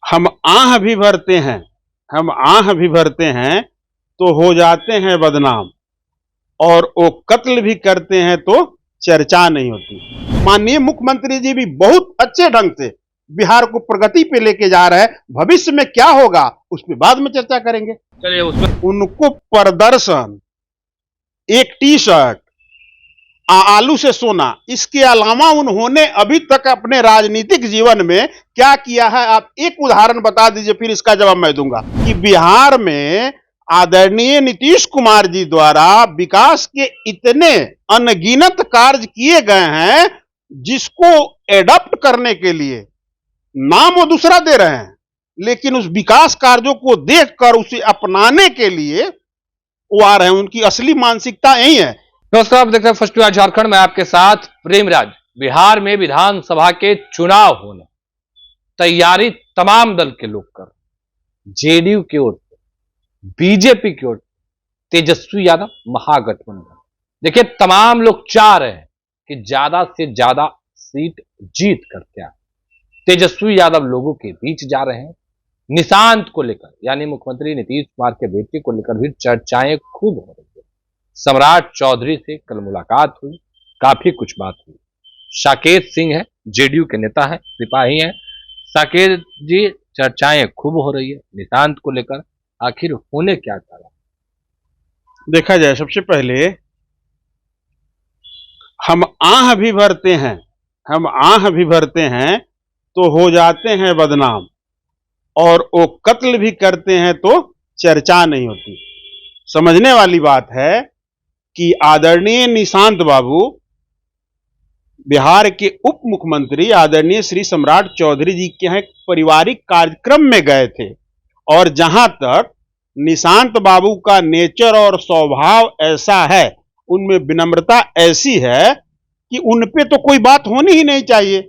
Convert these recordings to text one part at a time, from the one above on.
हम आह भी भरते हैं, हम आह भी भरते हैं तो हो जाते हैं बदनाम, और वो कत्ल भी करते हैं तो चर्चा नहीं होती। माननीय मुख्यमंत्री जी भी बहुत अच्छे ढंग से बिहार को प्रगति पे लेके जा रहे हैं। भविष्य में क्या होगा उस पर बाद में चर्चा करेंगे। चलिए उसमें उनको प्रदर्शन, एक टी शर्ट, आलू से सोना, इसके अलावा उन्होंने अभी तक अपने राजनीतिक जीवन में क्या किया है, आप एक उदाहरण बता दीजिए, फिर इसका जवाब मैं दूंगा। कि बिहार में आदरणीय नीतीश कुमार जी द्वारा विकास के इतने अनगिनत कार्य किए गए हैं, जिसको एडॉप्ट करने के लिए नाम वो दूसरा दे रहे हैं, लेकिन उस विकास कार्यों को देखकर उसे अपनाने के लिए वो आ रहे हैं। उनकी असली मानसिकता यही है। नमस्कार, आप देख रहे हैं फर्स्ट न्यूज झारखंड में आपके साथ प्रेमराज। बिहार में विधानसभा के चुनाव होने तैयारी तमाम दल के लोग कर, जेडीयू की ओर से, बीजेपी की ओर से, तेजस्वी यादव महागठबंधन। देखिए, तमाम लोग चाह रहे हैं कि ज्यादा से ज्यादा सीट जीत करके आए। तेजस्वी यादव लोगों के बीच जा रहे हैं। निशांत को लेकर, यानी मुख्यमंत्री नीतीश कुमार के बेटे को लेकर भी चर्चाएं खूब हो रही है। सम्राट चौधरी से कल मुलाकात हुई, काफी कुछ बात हुई। साकेत सिंह है, जेडीयू के नेता हैं, सिपाही हैं। साकेत जी, चर्चाएं खूब हो रही है निशांत को लेकर। आखिर होने क्या जा रहा है? देखा जाए, सबसे पहले हम आह भी भरते हैं, हम आह भी भरते हैं तो हो जाते हैं बदनाम, और वो कत्ल भी करते हैं तो चर्चा नहीं होती। समझने वाली बात है कि आदरणीय निशांत बाबू बिहार के उप मुख्यमंत्री आदरणीय श्री सम्राट चौधरी जी के यहाँ एक पारिवारिक कार्यक्रम में गए थे, और जहां तक निशांत बाबू का नेचर और स्वभाव ऐसा है, उनमें विनम्रता ऐसी है कि उनपे तो कोई बात होनी ही नहीं चाहिए।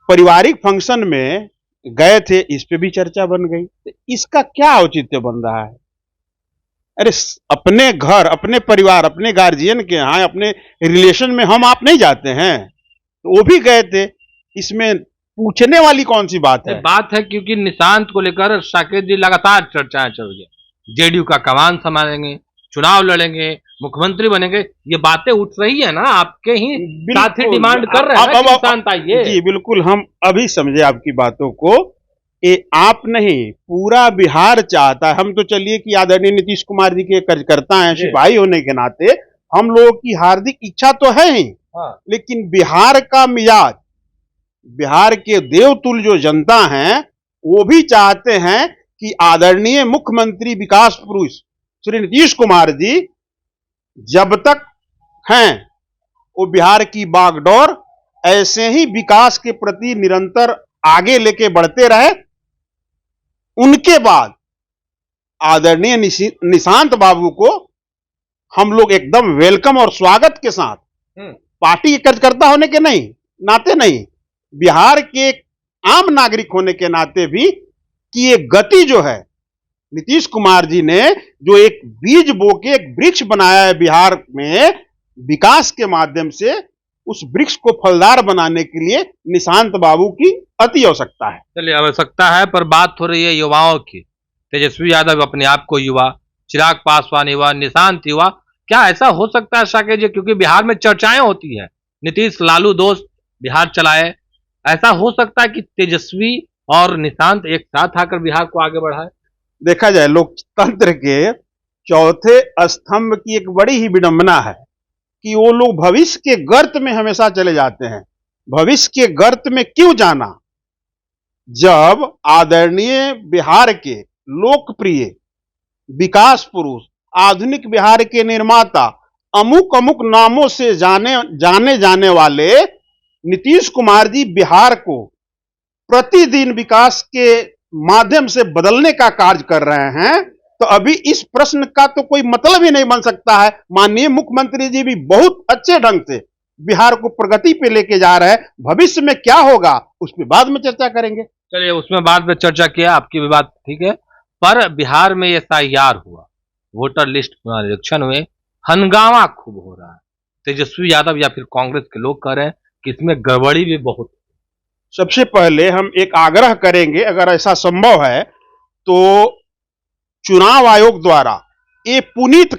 पारिवारिक फंक्शन में गए थे, इस पे भी चर्चा बन गई, तो इसका क्या औचित्य बन रहा है? अरे अपने घर, अपने परिवार, अपने गार्जियन के यहाँ, अपने रिलेशन में हम आप नहीं जाते हैं? तो वो भी गए थे, इसमें पूछने वाली कौन सी बात है? बात है क्योंकि निशांत को लेकर साकेत जी लगातार चर्चाएं चल रही है। जेडीयू का कमान संभालेंगे, चुनाव लड़ेंगे, मुख्यमंत्री बनेंगे, ये बातें उठ रही है ना, आपके ही साथ ही डिमांड कर रहे हैं कि निशांत आइए। जी बिल्कुल, हम अभी समझे आपकी बातों को। ये आप नहीं, पूरा बिहार चाहता है। हम तो चलिए कि आदरणीय नीतीश कुमार जी के कार्यकर्ता हैं, सिपाही होने के नाते हम लोगों की हार्दिक इच्छा तो है ही, लेकिन बिहार का मिजाज, बिहार के देवतुल्य जो जनता हैं, वो भी चाहते हैं कि आदरणीय मुख्यमंत्री विकास पुरुष श्री नीतीश कुमार जी जब तक हैं, वो बिहार की बागडोर ऐसे ही विकास के प्रति निरंतर आगे लेके बढ़ते रहे। उनके बाद आदरणीय निशांत बाबू को हम लोग एकदम वेलकम और स्वागत के साथ, पार्टी के कार्यकर्ता होने के नहीं नाते नहीं, बिहार के आम नागरिक होने के नाते भी, कि ये गति जो है, नीतीश कुमार जी ने जो एक बीज बो के एक वृक्ष बनाया है बिहार में विकास के माध्यम से, उस वृक्ष को फलदार बनाने के लिए निशांत बाबू की अति आवश्यकता है। चलिए, आवश्यकता है, पर बात हो रही है युवाओं की। तेजस्वी यादव अपने आप को युवा, चिराग पासवान युवा, निशांत युवा। क्या ऐसा हो सकता है साकेत जी, क्योंकि बिहार में चर्चाएं होती है, नीतीश लालू दोस्त बिहार चलाए, ऐसा हो सकता है कि तेजस्वी और निशांत एक साथ आकर बिहार को आगे बढ़ाए? देखा जाए, लोकतंत्र के चौथे स्तंभ की एक बड़ी ही विडंबना है कि वो लोग भविष्य के गर्त में हमेशा चले जाते हैं। भविष्य के गर्त में क्यों जाना, जब आदरणीय बिहार के लोकप्रिय विकास पुरुष, आधुनिक बिहार के निर्माता, अमुक अमुक नामों से जाने जाने वाले नीतीश कुमार जी बिहार को प्रतिदिन विकास के माध्यम से बदलने का कार्य कर रहे हैं, तो अभी इस प्रश्न का तो कोई मतलब ही नहीं बन सकता है। माननीय मुख्यमंत्री जी भी बहुत अच्छे ढंग से बिहार को प्रगति पे लेके जा रहे हैं। भविष्य में क्या होगा उस पर बाद में चर्चा करेंगे। चलिए, उसमें बाद में चर्चा किया, आपकी भी बात ठीक है। पर बिहार में एसआईआर हुआ, वोटर लिस्ट पुनरीक्षण हुए, हंगामा खूब हो रहा है। तेजस्वी यादव या फिर कांग्रेस के लोग कह रहे हैं कि इसमें गड़बड़ी भी बहुत, सबसे पहले हम एक आग्रह करेंगे, अगर ऐसा संभव है तो चुनाव आयोग द्वारा ये पुनीत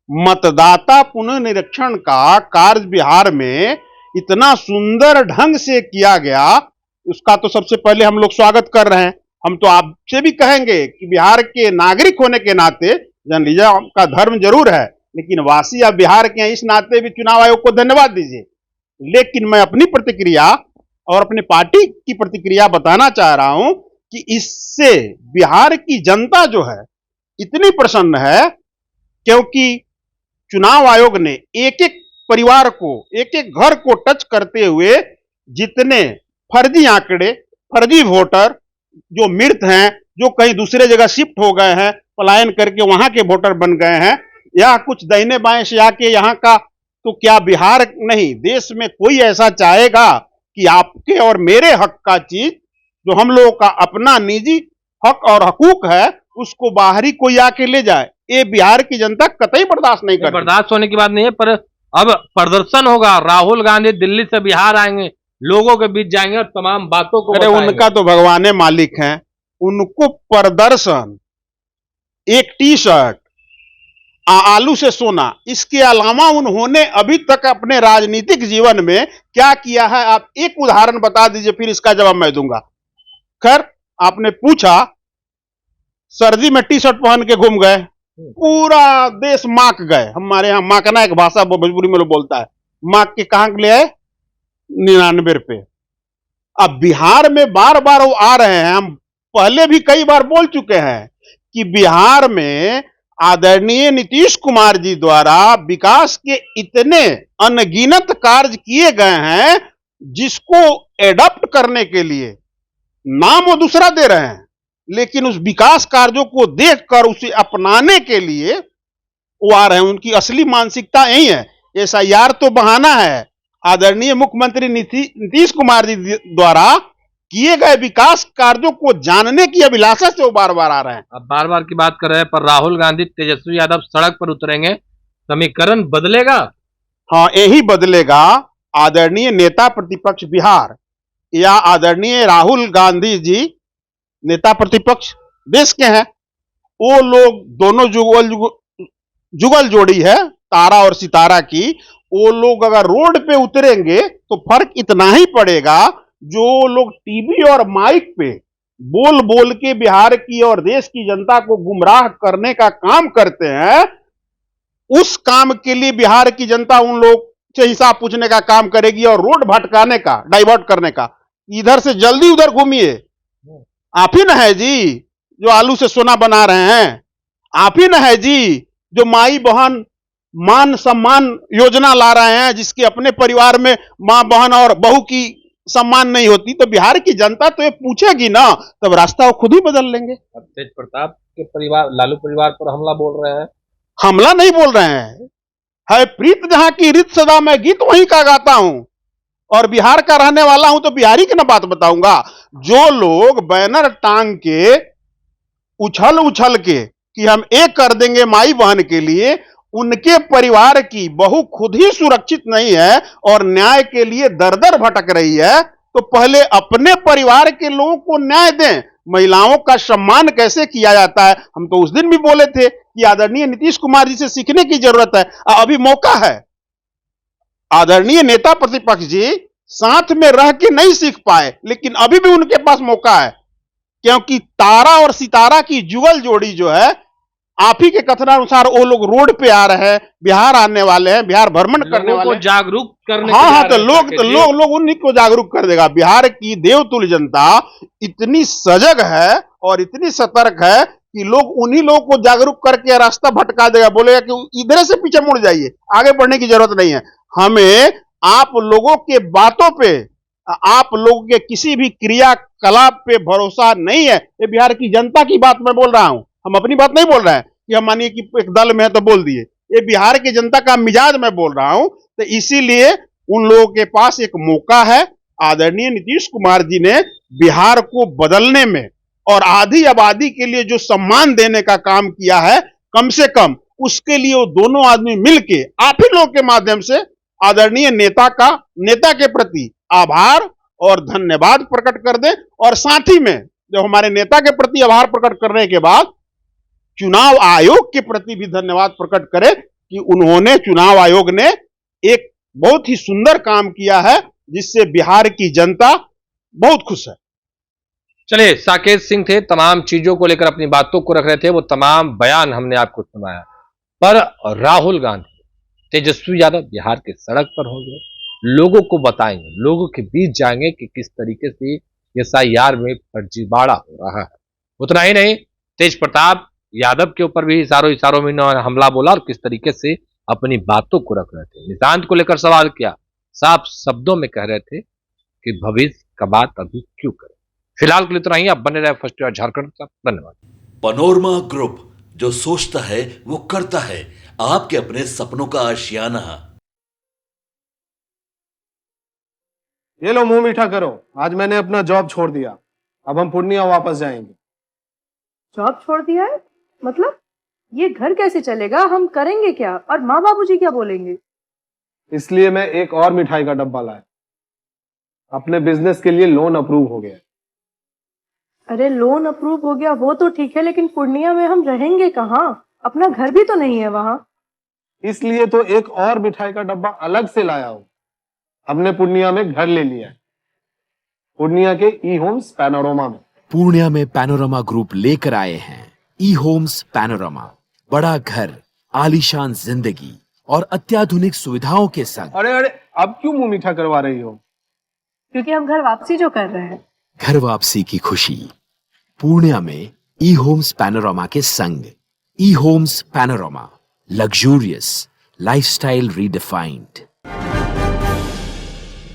मतदाता पुनर्निरीक्षण का कार्य बिहार में इतना सुंदर ढंग से किया गया, उसका तो सबसे पहले हम लोग स्वागत कर रहे हैं। हम तो आपसे भी कहेंगे कि बिहार के नागरिक होने के नाते, जर्नलिज्म का धर्म जरूर है, लेकिन वासी आप बिहार के हैं, इस नाते भी चुनाव आयोग को धन्यवाद दीजिए। लेकिन मैं अपनी प्रतिक्रिया और अपनी पार्टी की प्रतिक्रिया बताना चाह रहा हूं कि इससे बिहार की जनता जो है इतनी प्रसन्न है, क्योंकि चुनाव आयोग ने एक एक परिवार को, एक एक घर को टच करते हुए जितने फर्जी आंकड़े, फर्जी वोटर जो मृत हैं, जो कहीं दूसरे जगह शिफ्ट हो गए हैं, पलायन करके वहां के वोटर बन गए हैं, या कुछ दाहिने बाएं से आके यहाँ का, तो क्या बिहार नहीं देश में कोई ऐसा चाहेगा कि आपके और मेरे हक का चीज, जो हम लोगों का अपना निजी हक और हकूक है, उसको बाहरी कोई आके ले जाए? ये बिहार की जनता कतई बर्दाश्त नहीं करती। बर्दाश्त होने की बात नहीं है, पर अब प्रदर्शन होगा। राहुल गांधी दिल्ली से बिहार आएंगे, लोगों के बीच जाएंगे और तमाम बातों को अरे उनका तो भगवाने मालिक हैं, उनको प्रदर्शन, एक टी शर्ट, आलू से सोना, इसके अलावा उन्होंने अभी तक अपने राजनीतिक जीवन में क्या किया है? आप एक उदाहरण बता दीजिए, फिर इसका जवाब मैं दूंगा। खैर, आपने पूछा, सर्दी में टी शर्ट पहन के घूम गए, पूरा देश माक गए। हमारे यहाँ माकना एक भाषा भोजपुरी में लोग बोलता है, माक के कहां ले आए? 99 रुपए। अब बिहार में बार बार वो आ रहे हैं, हम पहले भी कई बार बोल चुके हैं कि बिहार में आदरणीय नीतीश कुमार जी द्वारा विकास के इतने अनगिनत कार्य किए गए हैं, जिसको एडॉप्ट करने के लिए नाम वो दूसरा दे रहे हैं, लेकिन उस विकास कार्यों को देखकर उसे अपनाने के लिए वो आ रहे हैं। उनकी असली मानसिकता यही है। एसआईआर तो बहाना है। आदरणीय मुख्यमंत्री नीतीश कुमार जी द्वारा किए गए विकास कार्यों को जानने की अभिलाषा से वो बार बार आ रहे हैं। अब बार बार की बात कर रहे हैं, पर राहुल गांधी, तेजस्वी यादव सड़क पर उतरेंगे, समीकरण बदलेगा? हाँ, यही बदलेगा। आदरणीय नेता प्रतिपक्ष बिहार या आदरणीय राहुल गांधी जी नेता प्रतिपक्ष देश के हैं, वो लोग दोनों जुगल जोड़ी है तारा और सितारा की। वो लोग अगर रोड पे उतरेंगे तो फर्क इतना ही पड़ेगा, जो लोग टीवी और माइक पे बोल बोल के बिहार की और देश की जनता को गुमराह करने का काम करते हैं, उस काम के लिए बिहार की जनता उन लोग से हिसाब पूछने का काम करेगी और रोड भटकाने का, डाइवर्ट करने का। इधर से जल्दी उधर घूमिए, आप ही ना है जी जो आलू से सोना बना रहे हैं, आप ही ना है जी जो माई बहन मान सम्मान योजना ला रहे हैं, जिसके अपने परिवार में मां बहन और बहू की सम्मान नहीं होती। तो बिहार की जनता तो ये पूछेगी ना, तब रास्ता वो खुद ही बदल लेंगे। अब तेज प्रताप के परिवार, लालू परिवार पर हमला बोल रहे हैं। हमला नहीं बोल रहे हैं, है प्रीत जहां की रित सदा मैं गीत वहीं का गाता हूं, और बिहार का रहने वाला हूं तो बिहारी की ना बात बताऊंगा। जो लोग बैनर टांग के उछल उछल के कि हम एक कर देंगे माई बहन के लिए, उनके परिवार की बहू खुद ही सुरक्षित नहीं है और न्याय के लिए दर दर भटक रही है, तो पहले अपने परिवार के लोगों को न्याय दें। महिलाओं का सम्मान कैसे किया जाता है, हम तो उस दिन भी बोले थे कि आदरणीय नीतीश कुमार जी से सीखने की जरूरत है। अभी मौका है। आदरणीय नेता प्रतिपक्ष जी साथ में रह के नहीं सीख पाए, लेकिन अभी भी उनके पास मौका है, क्योंकि तारा और सितारा की जुगल जोड़ी जो है, आप ही के कथनानुसार वो लोग रोड पे आ रहे हैं, बिहार आने वाले हैं, बिहार भ्रमण करने वाले हैं, जागरूक करने। हाँ, तो लोग उन्हीं को जागरूक कर देगा। बिहार की देवतुल्य जनता इतनी सजग है और इतनी सतर्क है कि लोग उन्हीं लोगों को जागरूक करके रास्ता भटका देगा, बोलेगा कि इधर से पीछे मुड़ जाइए, आगे बढ़ने की जरूरत नहीं है। हमें आप लोगों के बातों पे, आप लोगों के किसी भी क्रियाकलाप पे भरोसा नहीं है। ये बिहार की जनता की बात मैं बोल रहा हूं, हम अपनी बात नहीं बोल रहे हैं कि हम मानिए कि एक दल में है तो बोल दिए। ये बिहार की जनता का मिजाज मैं बोल रहा हूं। तो इसीलिए उन लोगों के पास एक मौका है। आदरणीय नीतीश कुमार जी ने बिहार को बदलने में और आधी आबादी के लिए जो सम्मान देने का काम किया है, कम से कम उसके लिए वो दोनों आदमी मिलके आप ही लोगों के माध्यम से आदरणीय नेता के प्रति आभार और धन्यवाद प्रकट कर दें, और साथ ही में जब हमारे नेता के प्रति आभार प्रकट करने के बाद चुनाव आयोग के प्रति भी धन्यवाद प्रकट करें कि उन्होंने, चुनाव आयोग ने एक बहुत ही सुंदर काम किया है जिससे बिहार की जनता बहुत खुश है। चलिए, साकेत सिंह थे, तमाम चीजों को लेकर अपनी बातों को रख रहे थे, वो तमाम बयान हमने आपको सुनाया। पर राहुल गांधी, तेजस्वी यादव बिहार के सड़क पर होंगे, लोगों को बताएंगे, लोगों के बीच जाएंगे कि किस तरीके से SIR में फर्जीवाड़ा हो रहा है। उतना ही नहीं, तेज प्रताप यादव के ऊपर भी इशारों में इन्होंने हमला बोला और किस तरीके से अपनी बातों को रख रहे थे। निशांत को लेकर सवाल किया, साफ शब्दों में कह रहे थे कि भविष्य का बात अभी क्यों करें। फिलहाल के लिए इतना ही। आप बने रहे फर्स्ट ईयर झारखंड तक। धन्यवाद। पनोरमा ग्रुप, जो सोचता है वो करता है। आपके अपने सपनों का आशियाना। ये लो, मुंह मीठा करो। आज मैंने अपना जॉब छोड़ दिया, अब हम पूर्णिया वापस जाएंगे। जॉब छोड़ दिया है? मतलब ये घर कैसे चलेगा? हम करेंगे क्या? और माँ बाबूजी क्या बोलेंगे? इसलिए मैं एक और मिठाई का डब्बा लाया। अपने बिजनेस के लिए लोन अप्रूव हो गया। अरे लोन अप्रूव हो गया वो तो ठीक है, लेकिन पूर्णिया में हम रहेंगे कहाँ? अपना घर भी तो नहीं है वहां। इसलिए तो एक और मिठाई का डब्बा अलग से लाया हूं। हमने पूर्णिया में घर ले लिया है, पूर्णिया के ई होम्स पैनोरमा में। पूर्णिया में पैनोरमा ग्रुप लेकर आए हैं ई होम्स पैनोरमा। बड़ा घर, आलीशान जिंदगी और अत्याधुनिक सुविधाओं के संग। अरे अरे, अब क्यों मुंह मीठा करवा रही हो? क्योंकि हम घर वापसी जो कर रहे हैं। घर वापसी की खुशी पूर्णिया में ई होम्स पैनोरमा के संग। E Homes Panorama, luxurious lifestyle redefined.